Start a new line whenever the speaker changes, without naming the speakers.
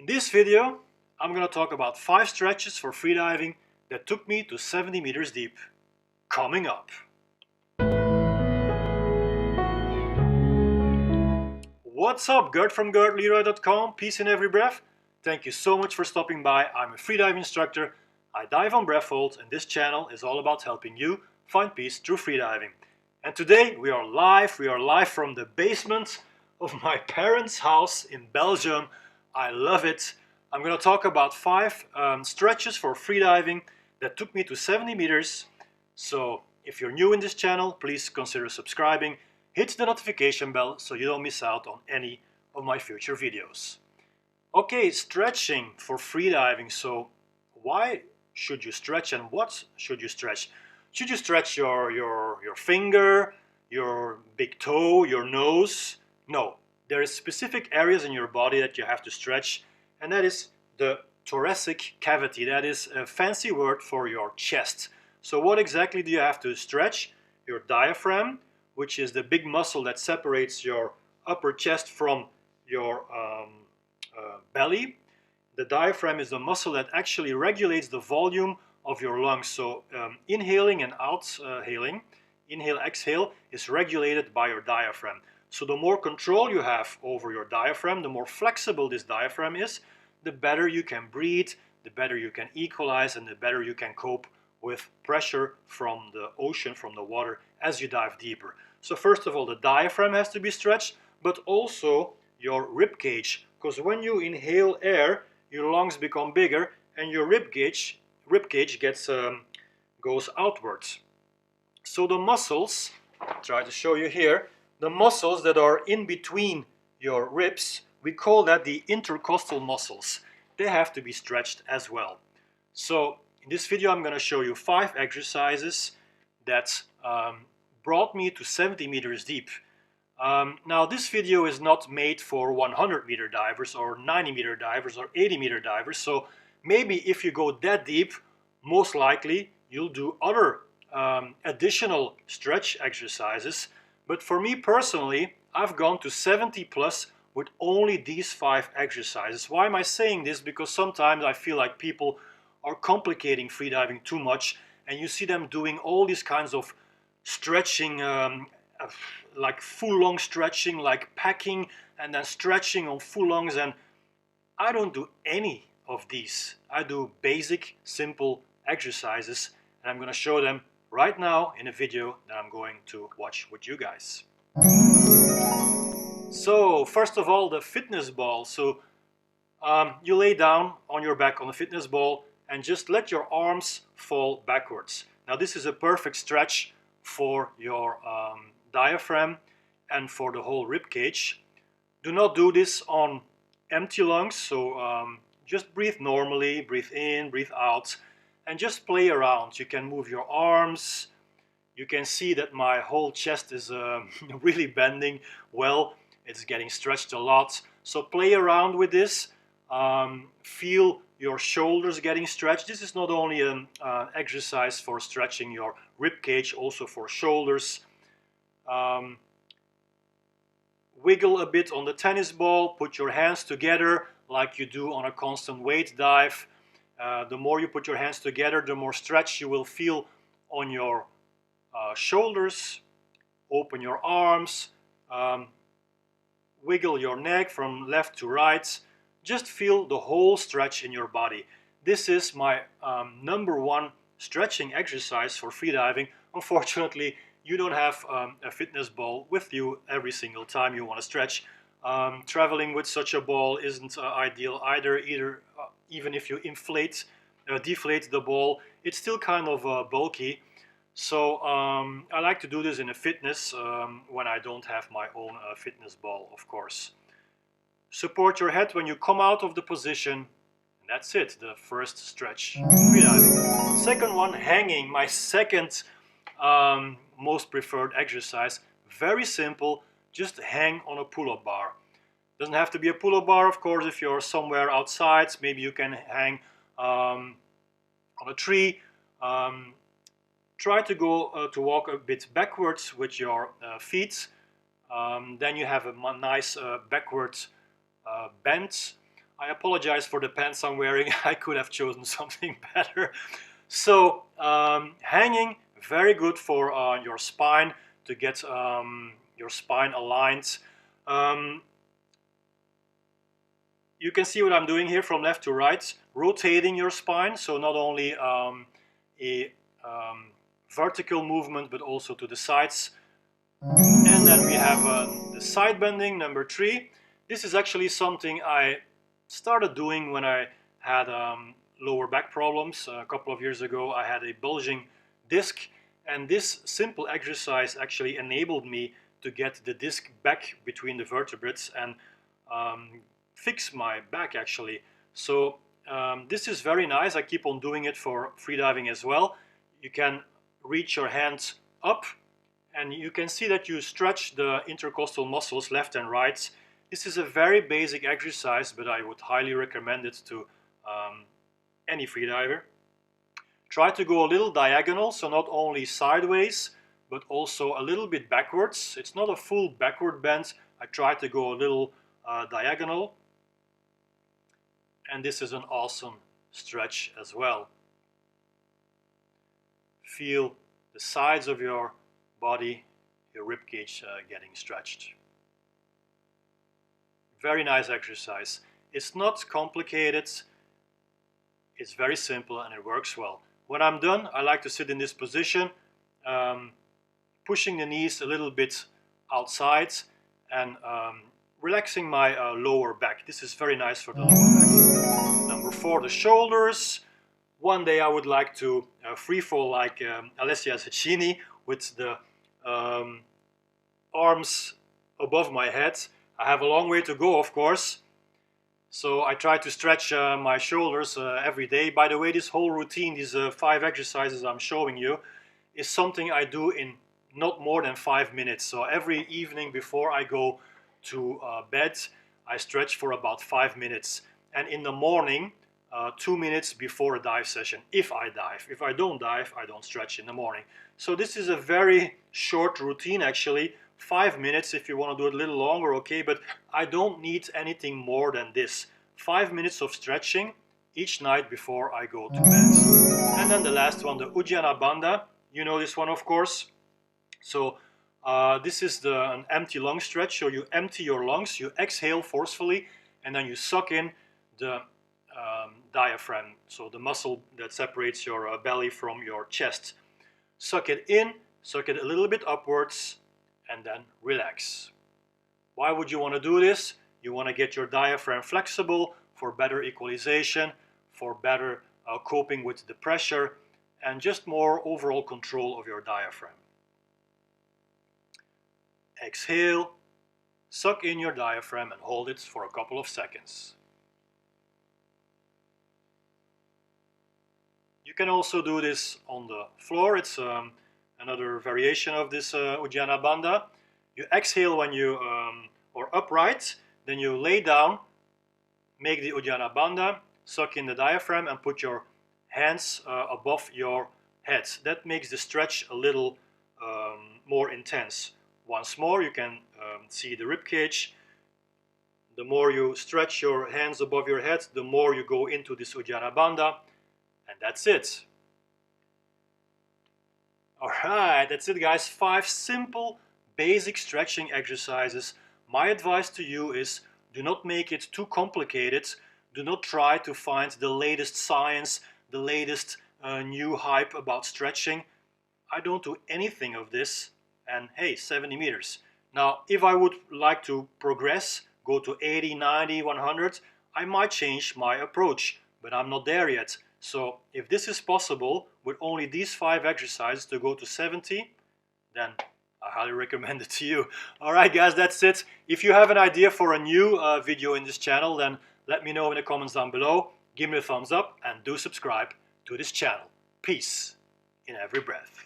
In this video, I'm going to talk about 5 stretches for freediving that took me to 70 meters deep. Coming up. What's up, Gert from GertLeroy.com. Peace in every breath. Thank you so much for stopping by. I'm a freediving instructor. I dive on breath holds, and this channel is all about helping you find peace through freediving. And today we are live from the basement of my parents' house in Belgium. I love it. I'm going to talk about 5 stretches for freediving that took me to 70 meters. So if you're new in this channel, please consider subscribing. Hit the notification bell so you don't miss out on any of my future videos. Okay, stretching for freediving. So why should you stretch and what should you stretch? Should you stretch your finger, your big toe, your nose? No, there is specific areas in your body that you have to stretch, and that is the thoracic cavity. That is a fancy word for your chest. So what exactly do you have to stretch? Your diaphragm, which is the big muscle that separates your upper chest from your belly. The diaphragm is the muscle that actually regulates the volume of your lungs. So inhaling and exhaling, inhale, exhale, is regulated by your diaphragm. So the more control you have over your diaphragm, the more flexible this diaphragm is, the better you can breathe, the better you can equalize, and the better you can cope with pressure from the ocean, from the water, as you dive deeper. So first of all, the diaphragm has to be stretched, but also your rib cage, because when you inhale air, your lungs become bigger and your rib cage goes outwards. So the muscles, I'll try to show you here, the muscles that are in between your ribs, we call that the intercostal muscles. They have to be stretched as well. So in this video I'm going to show you 5 exercises that brought me to 70 meters deep. Now this video is not made for 100 meter divers or 90 meter divers or 80 meter divers, so maybe if you go that deep, most likely you'll do other additional stretch exercises. But for me personally, I've gone to 70 plus with only these 5 exercises. Why am I saying this? Because sometimes I feel like people are complicating freediving too much, and you see them doing all these kinds of stretching, like full lung stretching, like packing and then stretching on full lungs, and I don't do any of these. I do basic, simple exercises, and I'm going to show them right now in a video that I'm going to watch with you guys. So first of all, the fitness ball. So you lay down on your back on the fitness ball and just let your arms fall backwards. Now this is a perfect stretch for your diaphragm and for the whole rib cage. Do not do this on empty lungs, so just breathe normally, breathe in, breathe out, and just play around. You can move your arms. You can see that my whole chest is really bending well. It's getting stretched a lot. So play around with this. Feel your shoulders getting stretched. This is not only an exercise for stretching your rib cage, also for shoulders. Wiggle a bit on the tennis ball. Put your hands together like you do on a constant weight dive. The more you put your hands together, the more stretch you will feel on your shoulders. Open your arms. Wiggle your neck from left to right. Just feel the whole stretch in your body. This is my #1 stretching exercise for freediving. Unfortunately, you don't have a fitness ball with you every single time you want to stretch. Traveling with such a ball isn't ideal either. Even if you deflate the ball, it's still kind of bulky. So I like to do this in a fitness when I don't have my own fitness ball, of course. Support your head when you come out of the position, and that's it, the first stretch freediving. Second one, hanging, my second most preferred exercise. Very simple, just hang on a pull-up bar. Doesn't have to be a pull-up bar, of course. If you're somewhere outside, maybe you can hang on a tree. Try to walk a bit backwards with your feet. Then you have a nice backwards bend. I apologize for the pants I'm wearing. I could have chosen something better. So hanging, very good for your spine, to get your spine aligned. You can see what I'm doing here from left to right, rotating your spine, so not only a vertical movement but also to the sides. And then we have the side bending, number 3. This is actually something I started doing when I had lower back problems. A couple of years ago I had a bulging disc, and this simple exercise actually enabled me to get the disc back between the vertebrates and fix my back actually. So this is very nice. I keep on doing it for freediving as well. You can reach your hands up and you can see that you stretch the intercostal muscles left and right. This is a very basic exercise, but I would highly recommend it to any freediver. Try to go a little diagonal, so not only sideways, but also a little bit backwards. It's not a full backward bend. I try to go a little diagonal. And this is an awesome stretch as well. Feel the sides of your body, your rib cage getting stretched. Very nice exercise. It's not complicated. It's very simple and it works well. When I'm done, I like to sit in this position, pushing the knees a little bit outside and relaxing my lower back. This is very nice for the lower back. Number 4, the shoulders. One day I would like to free fall like Alessia Cecchini with the arms above my head. I have a long way to go, of course. So I try to stretch my shoulders every day. By the way, this whole routine, these 5 exercises I'm showing you, is something I do in not more than 5 minutes. So every evening before I go to bed, I stretch for about 5 minutes. And in the morning, 2 minutes before a dive session, if I dive. If I don't dive, I don't stretch in the morning. So this is a very short routine actually. 5 minutes. If you want to do it a little longer, okay, but I don't need anything more than this. 5 minutes of stretching each night before I go to bed. And then the last one, the Uddiyana Bandha. You know this one, of course. So this is an empty lung stretch. So you empty your lungs, you exhale forcefully, and then you suck in the diaphragm, so the muscle that separates your belly from your chest. Suck it in, suck it a little bit upwards, and then relax. Why would you want to do this? You want to get your diaphragm flexible for better equalization, for better coping with the pressure, and just more overall control of your diaphragm. Exhale, suck in your diaphragm and hold it for a couple of seconds. You can also do this on the floor. It's another variation of this Uddiyana Bandha. You exhale when you or upright, then you lay down, make the Uddiyana Bandha, suck in the diaphragm and put your hands above your head. That makes the stretch a little more intense. Once more, you can see the rib cage. The more you stretch your hands above your head, the more you go into this Uddiyana Bandha. And that's it. Alright, that's it guys. 5 simple, basic stretching exercises. My advice to you is do not make it too complicated. Do not try to find the latest science, the latest new hype about stretching. I don't do anything of this. And hey, 70 meters. Now, if I would like to progress, go to 80, 90, 100, I might change my approach, but I'm not there yet. So if this is possible with only these 5 exercises to go to 70, then I highly recommend it to you. Alright guys, that's it. If you have an idea for a new video in this channel, then let me know in the comments down below. Give me a thumbs up and do subscribe to this channel. Peace in every breath.